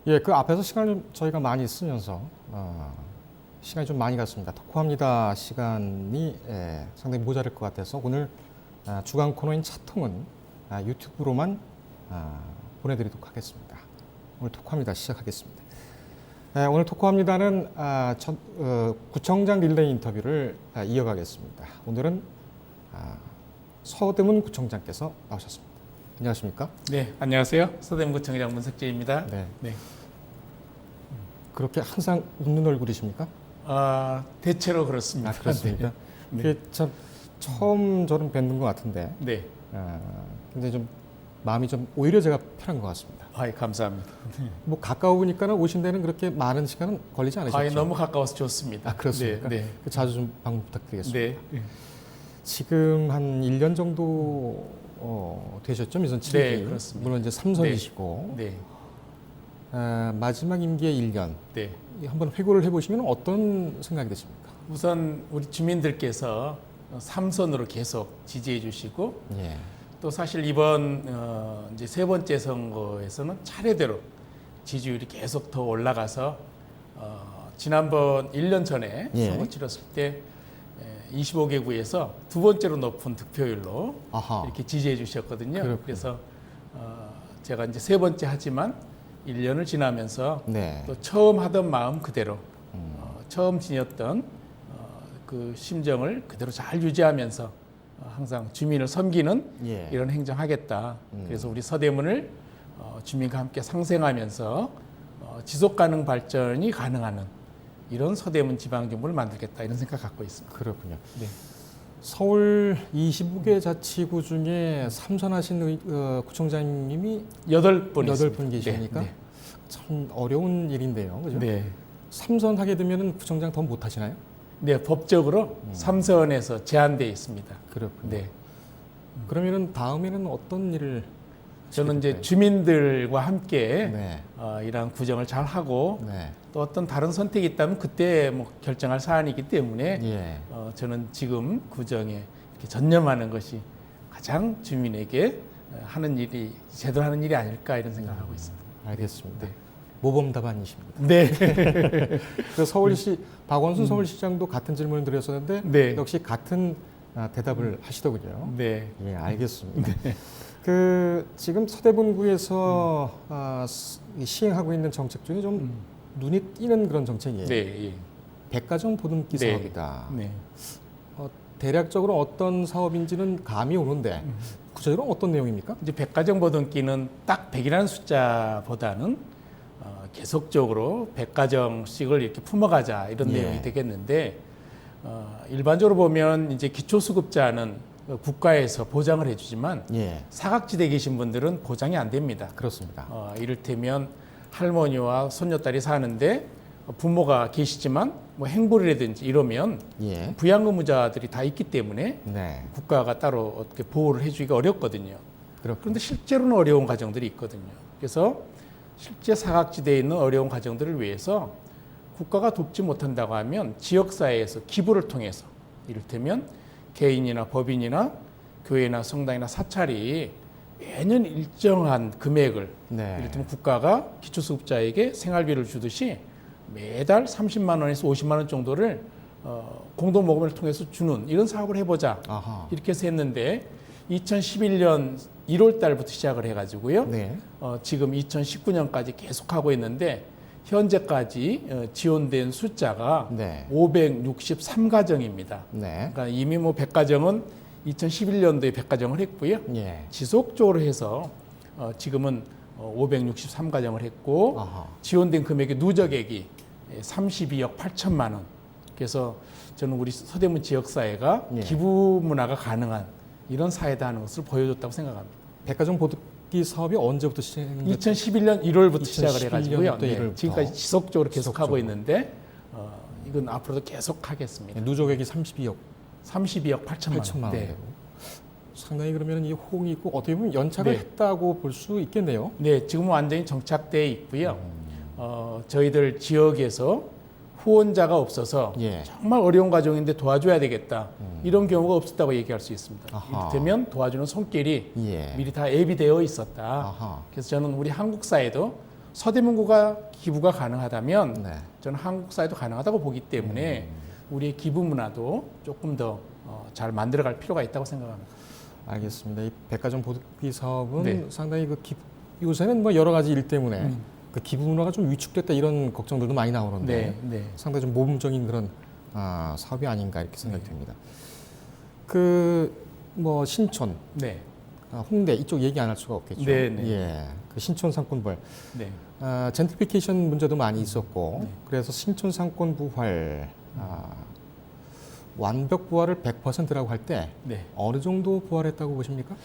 예, 그 앞에서 시간을 저희가 많이 쓰면서 시간이 좀 많이 갔습니다. 토크합니다 시간이 상당히 모자랄 것 같아서 오늘 주간 코너인 차통은 유튜브로만 보내드리도록 하겠습니다. 오늘 토크합니다 시작하겠습니다. 오늘 토크합니다는 구청장 릴레이 인터뷰를 이어가겠습니다. 오늘은 서대문 구청장께서 나오셨습니다. 안녕하십니까? 네, 안녕하세요. 서대문구청장 문석재입니다. 네. 네. 그렇게 항상 웃는 얼굴이십니까? 대체로 그렇습니다. 그렇습니까? 네. 그게 참 처음 저는 뵙는 것 같은데, 네. 근데 좀 마음이 좀 오히려 제가 편한 것 같습니다. 감사합니다. 뭐 가까우니까는 오신 데는 그렇게 많은 시간은 걸리지 않으셨죠? 너무 가까워서 좋습니다. 그렇습니까? 네. 자주 좀 방문 부탁드리겠습니다. 네. 지금 한 1년 정도 되셨죠? 미선 7기. 네, 그렇습니다. 물론 이제 3선이시고 네. 마지막 임기의 1년. 네. 한번 회고를 해보시면 어떤 생각이 드십니까? 우선 우리 주민들께서 3선으로 계속 지지해 주시고 예. 또 사실 이번 이제 세 번째 선거에서는 차례대로 지지율이 계속 더 올라가서 지난번 1년 전에 예. 선거 치렀을 때 25개구에서 두 번째로 높은 득표율로 아하. 이렇게 지지해 주셨거든요. 그렇군요. 그래서 제가 이제 세 번째 하지만 1년을 지나면서 네. 또 처음 하던 마음 그대로 처음 지녔던 그 심정을 그대로 잘 유지하면서 항상 주민을 섬기는 예. 이런 행정하겠다. 그래서 우리 서대문을 주민과 함께 상생하면서 지속 가능 발전이 가능하는 이런 서대문 지방정부를 만들겠다 이런 생각 갖고 있습니다. 그렇군요. 네. 서울 25개 자치구 중에 3선하신 구청장님이 8분 8분 계시니까 네. 참 어려운 일인데요. 그죠? 네. 3선 하게 되면 구청장 더 못 하시나요? 네, 법적으로 3선에서 제한되어 있습니다. 그렇군요. 네. 그러면은 다음에는 어떤 일을 저는 이제 하시게 주민들과 함께 될까요? 이러한 구정을 잘 하고 네. 또 어떤 다른 선택이 있다면 그때 뭐 결정할 사안이기 때문에 예. 저는 지금 구정에 이렇게 전념하는 것이 가장 주민에게 하는 일이 제대로 하는 일이 아닐까 이런 생각하고 있습니다. 알겠습니다. 네. 모범 답안이십니다. 네. 그 서울시 박원순 서울시장도 같은 질문을 드렸었는데 네. 역시 같은 대답을 하시더군요. 네. 예, 알겠습니다. 그 지금 서대문구에서 시행하고 있는 정책 중에 좀 눈이 띄는 그런 정책이에요. 네. 예. 백가정 보듬기 네. 사업이다. 네. 대략적으로 어떤 사업인지는 감이 오는데 구체적으로 어떤 내용입니까? 이제 백가정 보듬기는 딱 100이라는 숫자보다는 계속적으로 100가정씩을 이렇게 품어가자 이런 예. 내용이 되겠는데 일반적으로 보면 이제 기초수급자는 국가에서 보장을 해주지만 예, 사각지대에 계신 분들은 보장이 안 됩니다. 그렇습니다. 이를테면 할머니와 손녀딸이 사는데 부모가 계시지만 뭐 행벌이라든지 이러면 예, 부양의무자들이 다 있기 때문에 네, 국가가 따로 어떻게 보호를 해주기가 어렵거든요. 그렇군요. 그런데 실제로는 어려운 가정들이 있거든요. 그래서 실제 사각지대에 있는 어려운 가정들을 위해서 국가가 돕지 못한다고 하면 지역사회에서 기부를 통해서 이를테면 개인이나 법인이나 교회나 성당이나 사찰이 매년 일정한 금액을 네, 이를테면 국가가 기초수급자에게 생활비를 주듯이 매달 30만 원에서 50만 원 정도를 공동모금을 통해서 주는 이런 사업을 해보자 아하, 이렇게 해서 했는데 2011년 1월 달부터 시작을 해가지고요. 네, 지금 2019년까지 계속하고 있는데 현재까지 지원된 숫자가 네, 563가정입니다. 네, 그러니까 이미 뭐 100가정은 2011년도에 100가정을 했고요. 예, 지속적으로 해서 지금은 563가정을 했고 아하, 지원된 금액의 누적액이 32억 8천만 원. 그래서 저는 우리 서대문 지역사회가 예. 기부 문화가 가능한 이런 사회다 하는 것을 보여줬다고 생각합니다. 백가정 보듬기 사업이 언제부터 시작했는지 2011년 1월부터 2011 시작을 해가지고요. 년부터 1월부터. 지금까지 지속적으로 계속하고 지속적으로. 있는데 이건 앞으로도 계속하겠습니다. 누적액이 32억 32억 8천만 원. 8천만 네. 원대로 상당히 그러면 이 호응이 있고 어떻게 보면 연착을 네. 했다고 볼 수 있겠네요. 네, 지금은 완전히 정착되어 있고요. 저희들 지역에서 후원자가 없어서 예. 정말 어려운 과정인데 도와줘야 되겠다. 이런 경우가 없었다고 얘기할 수 있습니다. 아하. 이를테면 도와주는 손길이 예. 미리 다 예비되어 있었다. 아하. 그래서 저는 우리 한국 사회도 서대문구가 기부가 가능하다면 네. 저는 한국 사회도 가능하다고 보기 때문에 우리의 기부 문화도 조금 더 잘 만들어갈 필요가 있다고 생각합니다. 알겠습니다. 이 백화점 보급비 사업은 네. 상당히 요새는 뭐 여러 가지 일 때문에 그 기부 문화가 좀 위축됐다 이런 걱정들도 많이 나오는데 네. 상당히 좀 모범적인 그런 사업이 아닌가 이렇게 생각이 듭니다. 그 뭐 신촌, 네. 홍대 이쪽 얘기 안 할 수가 없겠죠. 네, 네. 예, 그 신촌 상권부활, 네. 젠트리피케이션 문제도 많이 있었고 네. 그래서 신촌 상권 부활 완벽 부활을 100%라고 할 때 네. 어느 정도 부활했다고 보십니까?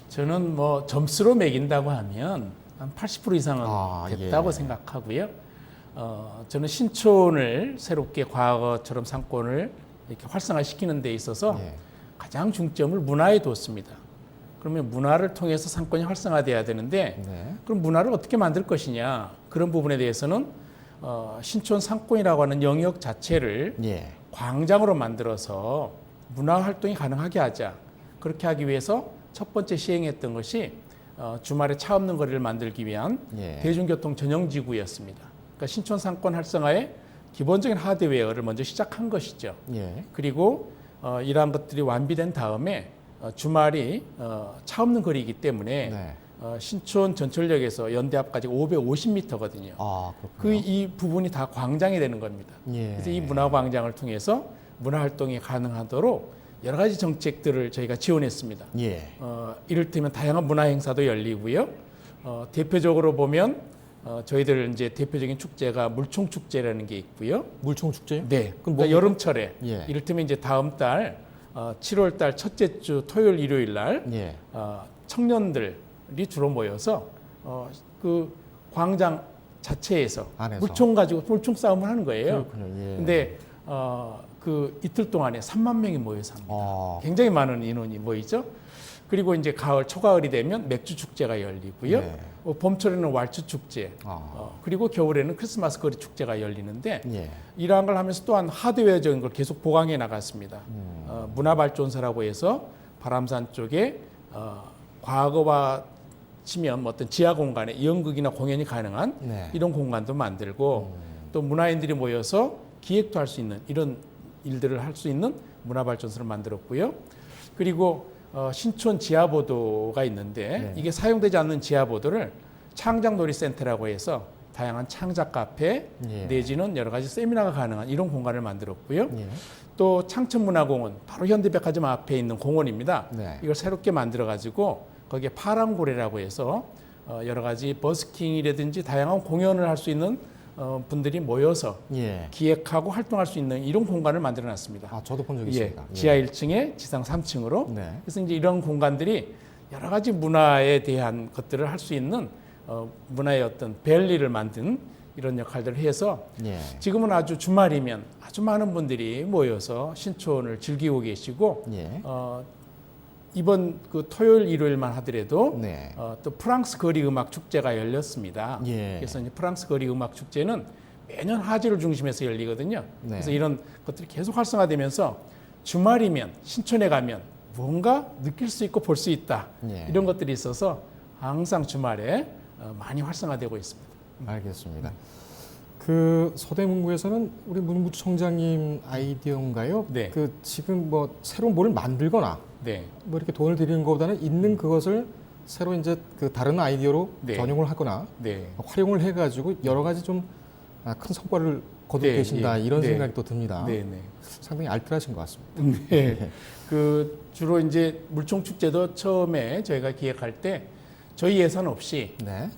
저는 뭐 점수로 매긴다고 하면 한 80% 이상은 됐다고 예. 생각하고요. 저는 신촌을 새롭게 과거처럼 상권을 이렇게 활성화시키는 데 있어서 예. 가장 중점을 문화에 뒀습니다. 그러면 문화를 통해서 상권이 활성화돼야 되는데 네. 그럼 문화를 어떻게 만들 것이냐 그런 부분에 대해서는 신촌 상권이라고 하는 영역 자체를 예. 광장으로 만들어서 문화 활동이 가능하게 하자. 그렇게 하기 위해서 첫 번째 시행했던 것이 주말에 차 없는 거리를 만들기 위한 예. 대중교통 전용 지구였습니다. 그러니까 신촌 상권 활성화의 기본적인 하드웨어를 먼저 시작한 것이죠. 예. 그리고 이러한 것들이 완비된 다음에 주말이 차 없는 거리이기 때문에 네. 신촌 전철역에서 연대 앞까지 550m거든요. 그렇군요. 이 부분이 다 광장이 되는 겁니다. 예. 그래서 이 문화광장을 통해서 문화 활동이 가능하도록 여러 가지 정책들을 저희가 지원했습니다. 예. 이를테면 다양한 문화 행사도 열리고요. 대표적으로 보면 저희들 이제 대표적인 축제가 물총 축제라는 게 있고요. 물총 축제요? 네. 그럼 그러니까 여름철에 예. 이를테면 이제 다음 달 7월 달 첫째 주 토요일 일요일 날 예. 청년들이 주로 모여서 그 광장 자체에서 안에서. 물총 가지고 물총 싸움을 하는 거예요. 그렇군요. 예. 근데 그 이틀 동안에 3만 명이 모여서 합니다. 굉장히 많은 인원이 모이죠. 그리고 이제 가을 초가을이 되면 맥주 축제가 열리고요. 네. 봄철에는 왈츠 축제, 그리고 겨울에는 크리스마스 거리 축제가 열리는데 예. 이러한 걸 하면서 또한 하드웨어적인 걸 계속 보강해 나갔습니다. 문화발전소라고 해서 바람산 쪽에 과거와 치면 뭐 어떤 지하 공간에 연극이나 공연이 가능한 네. 이런 공간도 만들고 또 문화인들이 모여서 기획도 할 수 있는 이런 일들을 할 수 있는 문화발전소를 만들었고요. 그리고 신촌 지하보도가 있는데 네. 이게 사용되지 않는 지하보도를 창작놀이센터라고 해서 다양한 창작 카페 예. 내지는 여러 가지 세미나가 가능한 이런 공간을 만들었고요. 예. 또 창천문화공원 바로 현대백화점 앞에 있는 공원입니다. 네. 이걸 새롭게 만들어 가지고 거기에 파랑고래라고 해서 여러 가지 버스킹이라든지 다양한 공연을 할 수 있는 분들이 모여서 예. 기획하고 활동할 수 있는 이런 공간을 만들어 놨습니다. 저도 본 적이 예, 있습니다. 예. 지하 1층에 지상 3층으로. 네. 그래서 이제 이런 공간들이 여러 가지 문화에 대한 것들을 할 수 있는 문화의 어떤 밸리를 만든 이런 역할들을 해서 예. 지금은 아주 주말이면 아주 많은 분들이 모여서 신촌을 즐기고 계시고 예. 이번 그 토요일 일요일만 하더라도 네. 또 프랑스 거리 음악 축제가 열렸습니다. 예. 그래서 이제 프랑스 거리 음악 축제는 매년 화제를 중심해서 열리거든요. 네. 그래서 이런 것들이 계속 활성화되면서 주말이면 신촌에 가면 뭔가 느낄 수 있고 볼 수 있다. 예. 이런 것들이 있어서 항상 주말에 많이 활성화되고 있습니다. 알겠습니다. 그 서대문구에서는 우리 문구청장님 아이디어인가요? 네. 그 지금 뭐 새로운 뭘 만들거나 네. 뭐 이렇게 돈을 들이는 것보다는 있는 그것을 새로 이제 그 다른 아이디어로 네. 전용을 하고 네. 활용을 해가지고 여러 가지 좀 큰 성과를 거두고 네, 계신다 예, 이런 네. 생각이 또 듭니다. 네, 네. 상당히 알뜰하신 것 같습니다. 네. 그 주로 이제 물총 축제도 처음에 저희가 기획할 때 저희 예산 없이 네.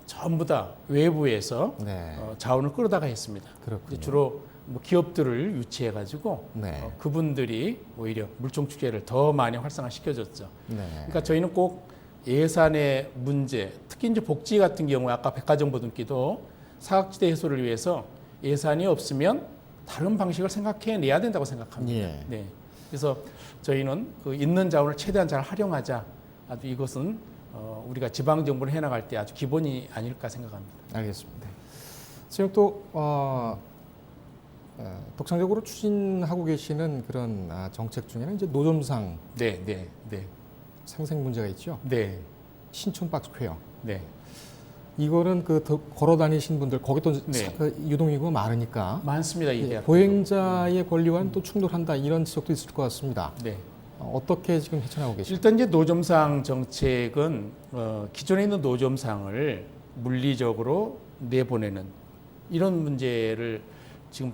전부 다 외부에서 네. 자원을 끌어다가 했습니다. 그렇군요. 이제 주로 뭐 기업들을 유치해 가지고 네. 그분들이 오히려 물총 축제를 더 많이 활성화 시켜줬죠. 네. 그러니까 저희는 꼭 예산의 문제, 특히 이제 복지 같은 경우에 아까 백화점 보듬기도 사각지대 해소를 위해서 예산이 없으면 다른 방식을 생각해내야 된다고 생각합니다. 예. 네. 그래서 저희는 그 있는 자원을 최대한 잘 활용하자. 아주 이것은 우리가 지방 정부를 해나갈 때 아주 기본이 아닐까 생각합니다. 알겠습니다. 지금 또 독창적으로 추진하고 계시는 그런 정책 중에는 이제 노점상 네, 네, 네, 상생 문제가 있죠. 네, 신촌 박스퀘어. 네. 이거는 걸어 다니신 분들 거기 또 네. 유동인구가 많으니까 많습니다. 이게 보행자의 권리와는 또 충돌한다 이런 지적도 있을 것 같습니다. 네. 어떻게 지금 헤쳐나가고 계십니까? 일단 이제 노점상 정책은 기존에 있는 노점상을 물리적으로 내보내는 이런 문제를 지금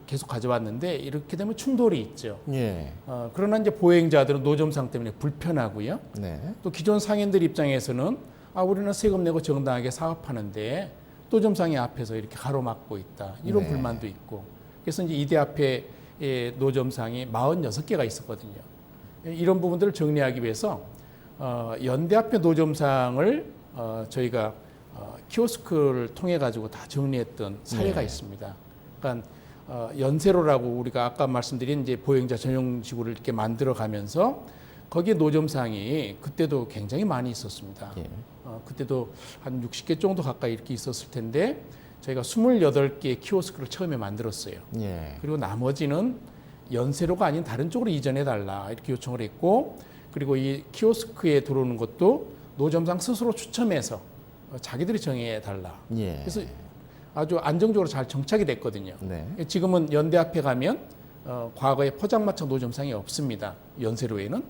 계속 가져왔는데 이렇게 되면 충돌이 있죠. 예. 그러나 이제 보행자들은 노점상 때문에 불편하고요. 네. 또 기존 상인들 입장에서는 우리는 세금 내고 정당하게 사업하는데 노점상이 앞에서 이렇게 가로막고 있다. 이런 네. 불만도 있고. 그래서 이제 이대 앞에 노점상이 46개가 있었거든요. 이런 부분들을 정리하기 위해서 연대 앞에 노점상을 저희가 키오스크를 통해 가지고 다 정리했던 사례가 네. 있습니다. 그러니까 연세로라고 우리가 아까 말씀드린 이제 보행자 전용 지구를 이렇게 만들어 가면서 거기에 노점상이 그때도 굉장히 많이 있었습니다. 예. 그때도 한 60개 정도 가까이 이렇게 있었을 텐데 저희가 28개의 키오스크를 처음에 만들었어요. 예. 그리고 나머지는 연세로가 아닌 다른 쪽으로 이전해 달라 이렇게 요청을 했고, 그리고 이 키오스크에 들어오는 것도 노점상 스스로 추첨해서 자기들이 정해 달라. 예. 그래서 아주 안정적으로 잘 정착이 됐거든요. 네. 지금은 연대 앞에 가면 과거에 포장마차 노점상이 없습니다. 연세로에는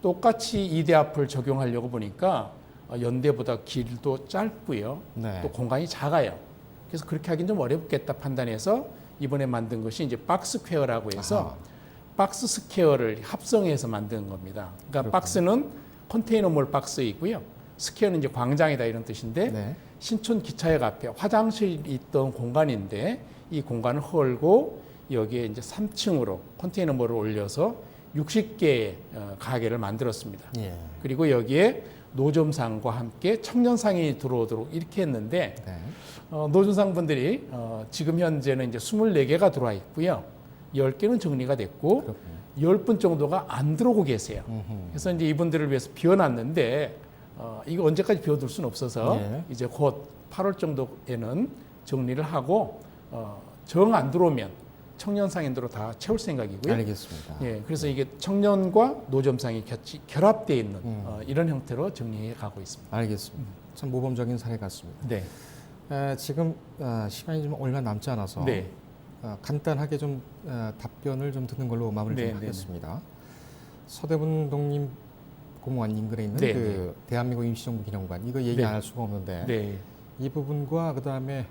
똑같이 이대 앞을 적용하려고 보니까 연대보다 길도 짧고요. 네. 또 공간이 작아요. 그래서 그렇게 하긴 좀 어렵겠다 판단해서 이번에 만든 것이 이제 박스퀘어라고 해서 아하. 박스 스퀘어를 합성해서 만든 겁니다. 그러니까 그렇군요. 박스는 컨테이너몰 박스이고요. 스퀘어는 이제 광장이다 이런 뜻인데 네. 신촌 기차역 앞에 화장실이 있던 공간인데 이 공간을 헐고 여기에 이제 3층으로 컨테이너몰을 올려서 60개의 가게를 만들었습니다. 예. 그리고 여기에 노점상과 함께 청년상이 들어오도록 이렇게 했는데 네. 노점상 분들이 지금 현재는 이제 24개가 들어와 있고요. 10개는 정리가 됐고 그렇군요. 10분 정도가 안 들어오고 계세요. 음흠. 그래서 이제 이분들을 위해서 비워놨는데 이거 언제까지 비워둘 수는 없어서 예. 이제 곧 8월 정도에는 정리를 하고 정 안 들어오면 청년 상인으로 다 채울 생각이고요. 알겠습니다. 예, 그래서 이게 청년과 노점상이 결합되어 있는 이런 형태로 정리해 가고 있습니다. 알겠습니다. 참 모범적인 사례 같습니다. 네, 지금 시간이 좀 얼마 남지 않아서 네, 간단하게 좀 답변을 좀 듣는 걸로 마무리 좀 네, 네, 하겠습니다. 서대문 독립 공원 인근에 있는 네, 그 대한민국 임시정부 기념관 이거 얘기 네. 안 할 수가 없는데 네, 이 부분과 그 다음에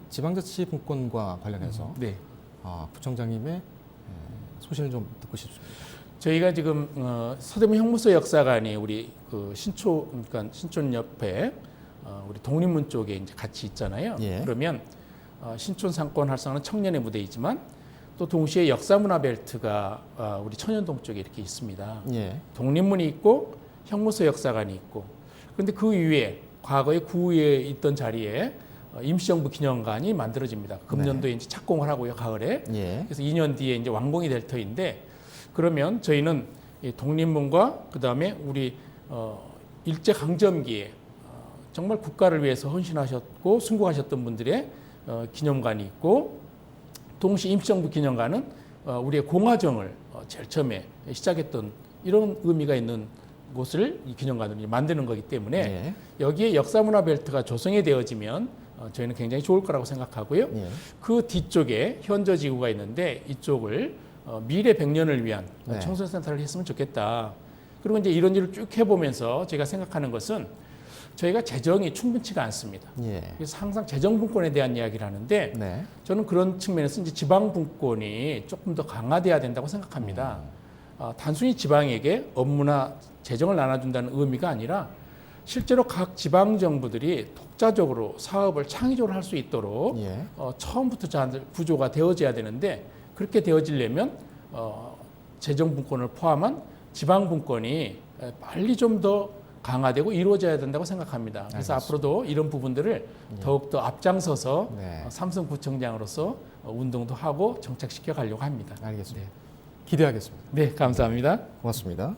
지방자치 분권과 관련해서 네. 부총장님의 소신을 좀 듣고 싶습니다. 저희가 지금 서대문 형무소 역사관이 우리 그 그러니까 신촌 옆에 우리 독립문 쪽에 이제 같이 있잖아요. 예. 그러면 신촌 상권 활성화는 청년의 무대이지만 또 동시에 역사문화 벨트가 우리 천연동 쪽에 이렇게 있습니다. 예. 독립문이 있고 형무소 역사관이 있고, 그런데 그 위에 과거에 구에 있던 자리에 임시정부 기념관이 만들어집니다. 금년도에 이제 착공을 하고요, 가을에. 예. 그래서 2년 뒤에 이제 완공이 될 터인데, 그러면 저희는 이 독립문과 그 다음에 우리 일제 강점기에 정말 국가를 위해서 헌신하셨고 순국하셨던 분들의 기념관이 있고, 동시 임시정부 기념관은 우리의 공화정을 제일 처음에 시작했던 이런 의미가 있는 곳을 이 기념관으로 만드는 거기 때문에 예. 여기에 역사문화 벨트가 조성이 되어지면 저희는 굉장히 좋을 거라고 생각하고요. 예. 그 뒤쪽에 현저지구가 있는데 이쪽을 미래 100년을 위한 네. 청소년센터를 했으면 좋겠다. 그리고 이제 이런 일을 쭉 해보면서 제가 생각하는 것은 저희가 재정이 충분치가 않습니다. 예. 그래서 항상 재정 분권에 대한 이야기를 하는데 네. 저는 그런 측면에서 이제 지방 분권이 조금 더 강화돼야 된다고 생각합니다. 단순히 지방에게 업무나 재정을 나눠준다는 의미가 아니라 실제로 각 지방 정부들이 독자적으로 사업을 창의적으로 할 수 있도록 예. 처음부터 구조가 되어져야 되는데, 그렇게 되어지려면 재정 분권을 포함한 지방 분권이 빨리 좀 더 강화되고 이루어져야 된다고 생각합니다. 그래서 알겠습니다. 앞으로도 이런 부분들을 더욱더 앞장서서 네. 삼성구청장으로서 운동도 하고 정착시켜 가려고 합니다. 알겠습니다. 기대하겠습니다. 네, 감사합니다. 고맙습니다.